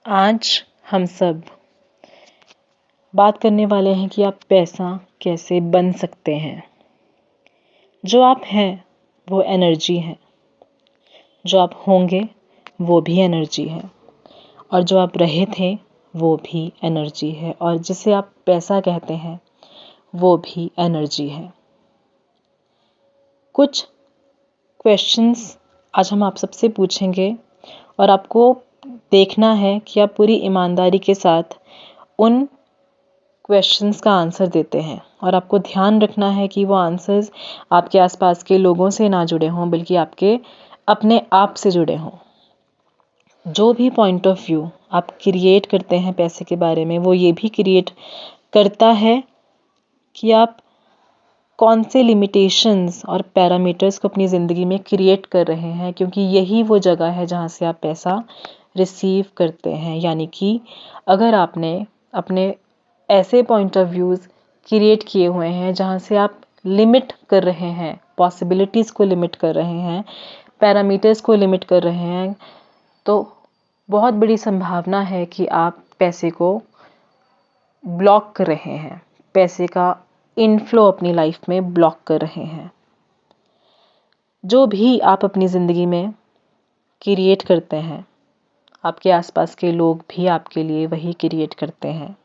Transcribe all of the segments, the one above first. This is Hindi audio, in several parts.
आज हम सब बात करने वाले हैं कि आप पैसा कैसे बन सकते हैं। जो आप हैं वो एनर्जी है, जो आप होंगे वो भी एनर्जी है, और जो आप रहे थे वो भी एनर्जी है, और जिसे आप पैसा कहते हैं वो भी एनर्जी है। कुछ क्वेश्चंस आज हम आप सबसे पूछेंगे और आपको देखना है कि आप पूरी ईमानदारी के साथ उन क्वेश्चंस का आंसर देते हैं, और आपको ध्यान रखना है कि वो आंसर्स आपके आसपास के लोगों से ना जुड़े हों, बल्कि आपके अपने आप से जुड़े हों। जो भी पॉइंट ऑफ व्यू आप क्रिएट करते हैं पैसे के बारे में, वो ये भी क्रिएट करता है कि आप कौन से लिमिटेशंस और पैरामीटर्स को अपनी ज़िंदगी में क्रिएट कर रहे हैं, क्योंकि यही वो जगह है जहाँ से आप पैसा रिसीव करते हैं। यानी कि अगर आपने अपने ऐसे पॉइंट ऑफ व्यूज़ क्रिएट किए हुए हैं जहाँ से आप लिमिट कर रहे हैं, पॉसिबिलिटीज़ को लिमिट कर रहे हैं, पैरामीटर्स को लिमिट कर रहे हैं, तो बहुत बड़ी संभावना है कि आप पैसे को ब्लॉक कर रहे हैं, पैसे का इनफ्लो अपनी लाइफ में ब्लॉक कर रहे हैं। जो भी आप अपनी ज़िंदगी में क्रिएट करते हैं, आपके आसपास के लोग भी आपके लिए वही क्रिएट करते हैं।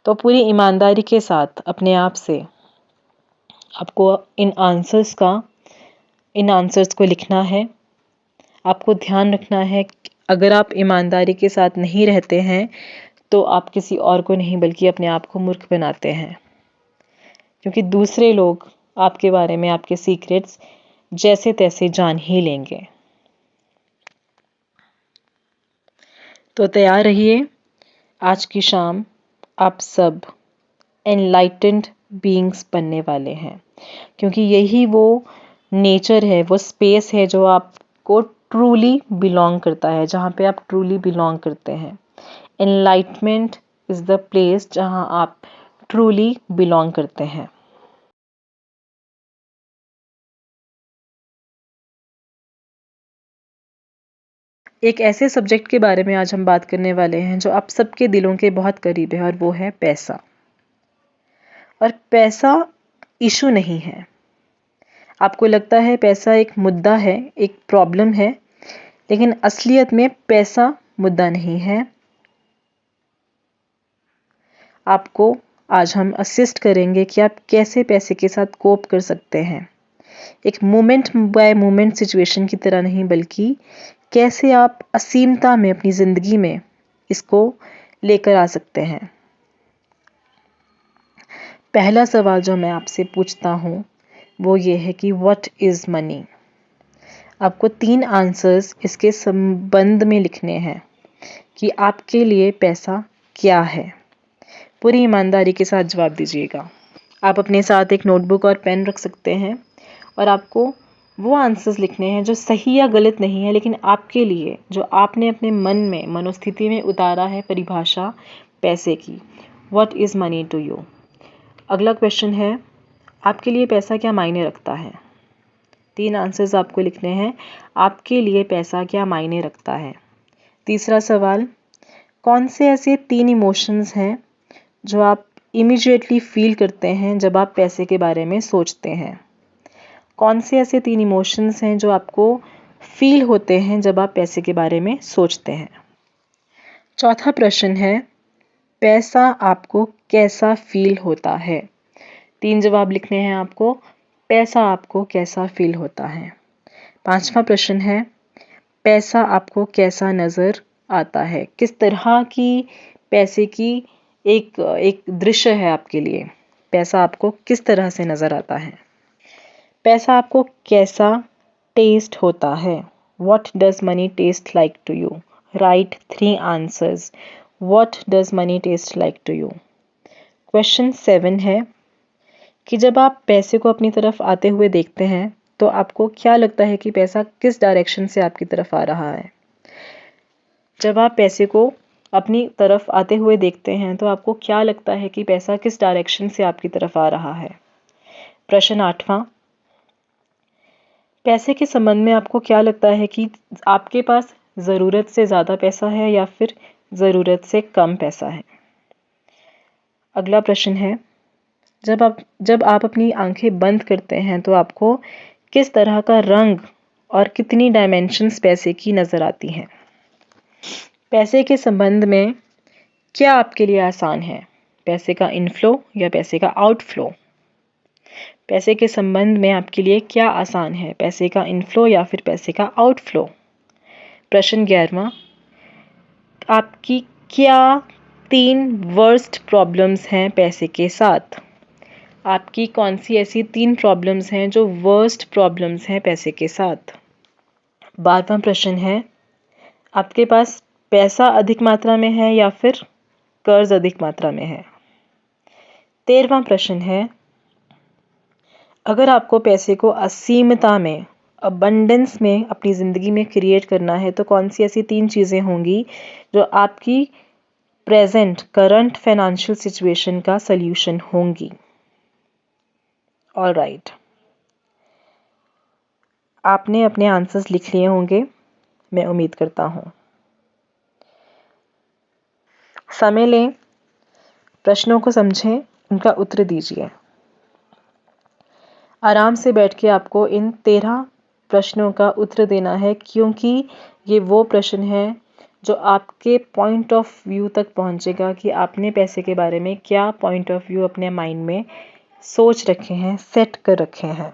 तो पूरी ईमानदारी के साथ अपने आप से आपको इन आंसर्स को लिखना है। आपको ध्यान रखना है कि अगर आप ईमानदारी के साथ नहीं रहते हैं तो आप किसी और को नहीं बल्कि अपने आप को मूर्ख बनाते हैं, क्योंकि दूसरे लोग आपके बारे में आपके सीक्रेट्स जैसे तैसे जान ही लेंगे। तो तैयार रहिए, आज की शाम आप सब एनलाइटेंड बीइंग्स बनने वाले हैं, क्योंकि यही वो नेचर है, वो स्पेस है जो आपको ट्रूली बिलोंग करता है, जहाँ पे आप ट्रूली बिलोंग करते हैं। एनलाइटमेंट इज़ द प्लेस जहाँ आप ट्रूली बिलोंग करते हैं। एक ऐसे सब्जेक्ट के बारे में आज हम बात करने वाले हैं जो आप सबके दिलों के बहुत करीब है, और वो है पैसा। और पैसा इशू नहीं है। आपको लगता है पैसा एक मुद्दा है, एक प्रॉब्लम है, लेकिन असलियत में पैसा मुद्दा नहीं है। आपको आज हम असिस्ट करेंगे कि आप कैसे पैसे के साथ कोप कर सकते हैं, एक मोमेंट बाय मोमेंट सिचुएशन की तरह नहीं, बल्कि कैसे आप असीमता में अपनी ज़िंदगी में इसको लेकर आ सकते हैं। पहला सवाल जो मैं आपसे पूछता हूँ वो ये है कि व्हाट इज़ मनी। आपको 3 आंसर्स इसके संबंध में लिखने हैं कि आपके लिए पैसा क्या है। पूरी ईमानदारी के साथ जवाब दीजिएगा। आप अपने साथ एक नोटबुक और पेन रख सकते हैं, और आपको वो आंसर्स लिखने हैं जो सही या गलत नहीं है, लेकिन आपके लिए जो आपने अपने मन में मनोस्थिति में उतारा है परिभाषा पैसे की। What is money to you. अगला क्वेश्चन है, आपके लिए पैसा क्या मायने रखता है। 3 आंसर्स आपको लिखने हैं, आपके लिए पैसा क्या मायने रखता है। तीसरा सवाल, कौन से ऐसे 3 इमोशंस हैं जो आप इमीडिएटली फील करते हैं जब आप पैसे के बारे में सोचते हैं। कौन से ऐसे 3 इमोशंस हैं जो आपको फील होते हैं जब आप पैसे के बारे में सोचते हैं। चौथा प्रश्न है, पैसा आपको कैसा फील होता है। 3 जवाब लिखने हैं आपको, पैसा आपको कैसा फील होता है। 5वां प्रश्न है, पैसा आपको कैसा नज़र आता है। किस तरह की पैसे की एक दृश्य है आपके लिए, पैसा आपको किस तरह से नज़र आता है। पैसा आपको कैसा टेस्ट होता है। What does money taste like to you? Write 3 answers. What does money taste like to you? Question 7 है कि जब आप पैसे को अपनी तरफ आते हुए देखते हैं तो आपको क्या लगता है कि पैसा किस डायरेक्शन से आपकी तरफ आ रहा है। जब आप पैसे को अपनी तरफ आते हुए देखते हैं तो आपको क्या लगता है कि पैसा किस डायरेक्शन से आपकी तरफ आ रहा है। प्रश्न 8वां, पैसे के संबंध में आपको क्या लगता है कि आपके पास ज़रूरत से ज़्यादा पैसा है या फिर ज़रूरत से कम पैसा है। अगला प्रश्न है, जब आप अपनी आंखें बंद करते हैं तो आपको किस तरह का रंग और कितनी डायमेंशंस पैसे की नज़र आती हैं? पैसे के संबंध में क्या आपके लिए आसान है, पैसे का इनफ्लो या पैसे का आउटफ्लो? पैसे के संबंध में आपके लिए क्या आसान है, पैसे का इनफ्लो या फिर पैसे का आउटफ्लो? प्रश्न 11वां, आपकी क्या 3 वर्स्ट प्रॉब्लम्स हैं पैसे के साथ? आपकी कौन सी ऐसी 3 प्रॉब्लम्स हैं जो वर्स्ट प्रॉब्लम्स हैं पैसे के साथ? 12वां प्रश्न है, आपके पास पैसा अधिक मात्रा में है या फिर कर्ज अधिक मात्रा में है? 13वां प्रश्न है, अगर आपको पैसे को असीमता में, अबंडेंस में अपनी ज़िंदगी में क्रिएट करना है तो कौन सी ऐसी 3 चीज़ें होंगी जो आपकी करंट फाइनेंशियल सिचुएशन का सल्यूशन होंगी? ऑलराइट, आपने अपने आंसर्स लिख लिए होंगे, मैं उम्मीद करता हूँ। समय लें, प्रश्नों को समझें, उनका उत्तर दीजिए। आराम से बैठ के आपको इन 13 प्रश्नों का उत्तर देना है, क्योंकि ये वो प्रश्न है जो आपके पॉइंट ऑफ व्यू तक पहुंचेगा कि आपने पैसे के बारे में क्या पॉइंट ऑफ व्यू अपने माइंड में सोच रखे हैं, सेट कर रखे हैं।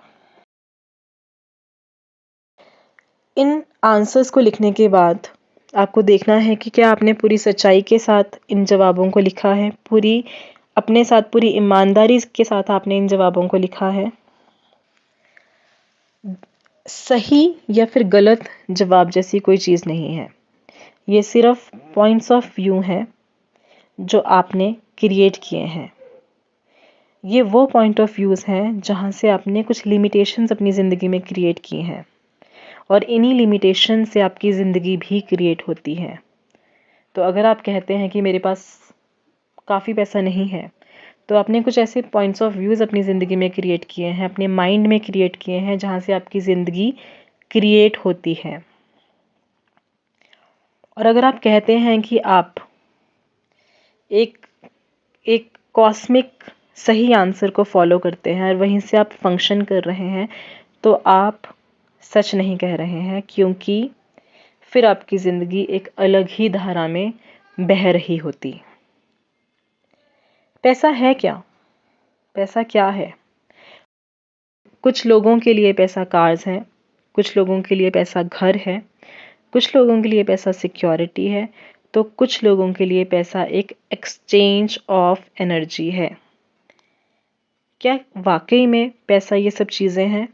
इन आंसर्स को लिखने के बाद आपको देखना है कि क्या आपने पूरी सच्चाई के साथ इन जवाबों को लिखा है, अपने साथ पूरी ईमानदारी के साथ आपने इन जवाबों को लिखा है। सही या फिर गलत जवाब जैसी कोई चीज़ नहीं है, ये सिर्फ पॉइंट्स ऑफ व्यू हैं जो आपने क्रिएट किए हैं। ये वो पॉइंट ऑफ व्यूज़ हैं जहाँ से आपने कुछ लिमिटेशंस अपनी ज़िंदगी में क्रिएट की हैं, और इन्हीं लिमिटेशन से आपकी ज़िंदगी भी क्रिएट होती है। तो अगर आप कहते हैं कि मेरे पास काफ़ी पैसा नहीं है, तो आपने कुछ ऐसे पॉइंट्स ऑफ व्यूज़ अपनी ज़िंदगी में क्रिएट किए हैं, अपने माइंड में क्रिएट किए हैं, जहाँ से आपकी ज़िंदगी क्रिएट होती है। और अगर आप कहते हैं कि आप एक कॉस्मिक सही आंसर को फॉलो करते हैं और वहीं से आप फंक्शन कर रहे हैं, तो आप सच नहीं कह रहे हैं, क्योंकि फिर आपकी ज़िंदगी एक अलग ही धारा में बह रही होती। पैसा है क्या? पैसा क्या है? कुछ लोगों के लिए पैसा कार्स है, कुछ लोगों के लिए पैसा घर है, कुछ लोगों के लिए पैसा सिक्योरिटी है, तो कुछ लोगों के लिए पैसा एक एक्सचेंज ऑफ एनर्जी है। क्या वाकई में पैसा ये सब चीज़ें हैं?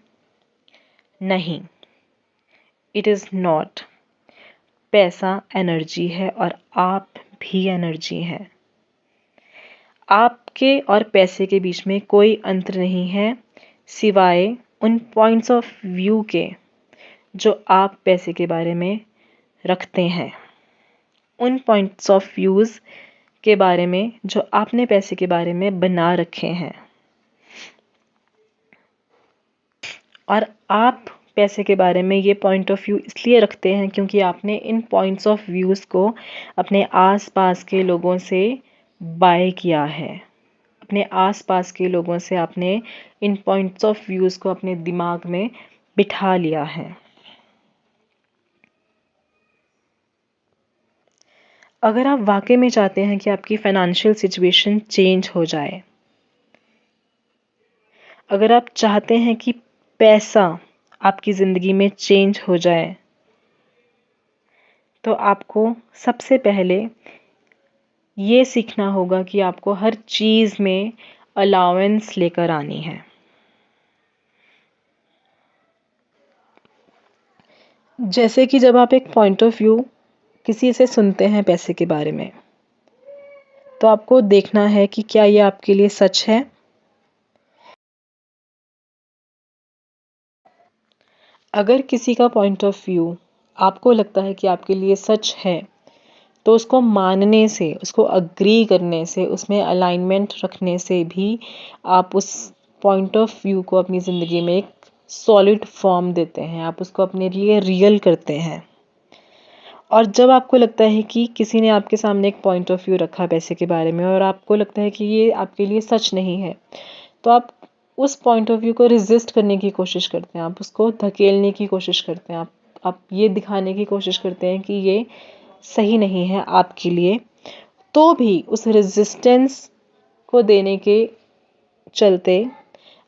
नहीं, इट इज़ नॉट। पैसा एनर्जी है और आप भी एनर्जी हैं। आपके और पैसे के बीच में कोई अंतर नहीं है, सिवाय उन पॉइंट्स ऑफ व्यू के जो आप पैसे के बारे में रखते हैं, उन पॉइंट्स ऑफ व्यूज़ के बारे में जो आपने पैसे के बारे में बना रखे हैं। और आप पैसे के बारे में ये पॉइंट ऑफ व्यू इसलिए रखते हैं क्योंकि आपने इन पॉइंट्स ऑफ व्यूज़ को अपने आसपास के लोगों से बाय किया है। अपने आसपास के लोगों से आपने इन पॉइंट्स ऑफ व्यूज़ को अपने दिमाग में बिठा लिया है। अगर आप वाकई में चाहते हैं कि आपकी फाइनेंशियल सिचुएशन चेंज हो जाए, अगर आप चाहते हैं कि पैसा आपकी ज़िंदगी में चेंज हो जाए, तो आपको सबसे पहले ये सीखना होगा कि आपको हर चीज़ में अलाउंस लेकर आनी है। जैसे कि जब आप एक पॉइंट ऑफ व्यू किसी से सुनते हैं पैसे के बारे में, तो आपको देखना है कि क्या ये आपके लिए सच है। अगर किसी का पॉइंट ऑफ व्यू आपको लगता है कि आपके लिए सच है, तो उसको मानने से, उसको अग्री करने से, उसमें अलाइनमेंट रखने से भी आप उस पॉइंट ऑफ व्यू को अपनी ज़िंदगी में एक सॉलिड फॉर्म देते हैं, आप उसको अपने लिए रियल करते हैं। और जब आपको लगता है कि किसी ने आपके सामने एक पॉइंट ऑफ व्यू रखा पैसे के बारे में और आपको लगता है कि ये आपके लिए सच नहीं है, तो आप उस पॉइंट ऑफ व्यू को रेजिस्ट करने की कोशिश करते हैं, आप उसको धकेलने की कोशिश करते हैं, आप ये दिखाने की कोशिश करते हैं कि ये सही नहीं है आपके लिए। तो भी उस रेजिस्टेंस को देने के चलते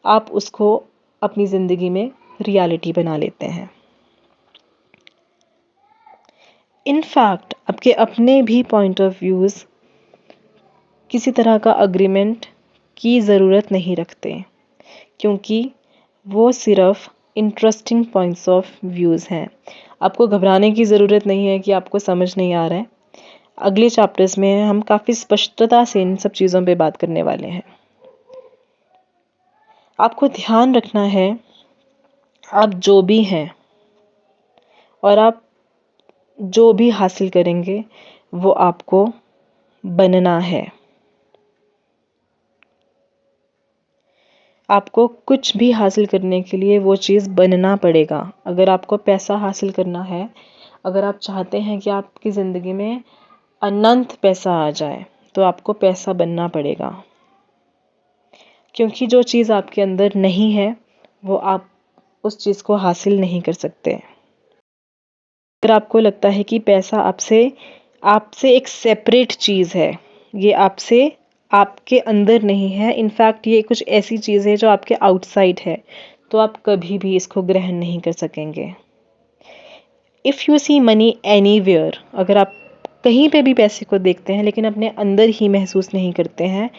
आप उसको अपनी ज़िंदगी में रियलिटी बना लेते हैं। इनफैक्ट आपके अपने भी पॉइंट ऑफ व्यूज़ किसी तरह का अग्रीमेंट की ज़रूरत नहीं रखते, क्योंकि वो सिर्फ इंटरेस्टिंग पॉइंट्स ऑफ व्यूज़ हैं। आपको घबराने की ज़रूरत नहीं है कि आपको समझ नहीं आ रहा है। अगले चैप्टर्स में हम काफ़ी स्पष्टता से इन सब चीज़ों पे बात करने वाले हैं। आपको ध्यान रखना है, आप जो भी हैं और आप जो भी हासिल करेंगे वो आपको बनना है। आपको कुछ भी हासिल करने के लिए वो चीज़ बनना पड़ेगा। अगर आपको पैसा हासिल करना है, अगर आप चाहते हैं कि आपकी ज़िंदगी में अनंत पैसा आ जाए, तो आपको पैसा बनना पड़ेगा, क्योंकि जो चीज़ आपके अंदर नहीं है वो आप उस चीज़ को हासिल नहीं कर सकते। अगर आपको लगता है कि पैसा आपसे आपसे एक सेपरेट चीज़ है, ये आपसे आपके अंदर नहीं है, इनफैक्ट ये कुछ ऐसी चीज़ है जो आपके आउटसाइड है, तो आप कभी भी इसको ग्रहण नहीं कर सकेंगे। If you see money anywhere, अगर आप कहीं पे भी पैसे को देखते हैं लेकिन अपने अंदर ही महसूस नहीं करते हैं,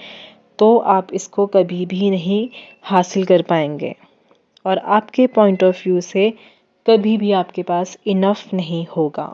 तो आप इसको कभी भी नहीं हासिल कर पाएंगे और आपके पॉइंट ऑफ व्यू से कभी भी आपके पास इनफ नहीं होगा।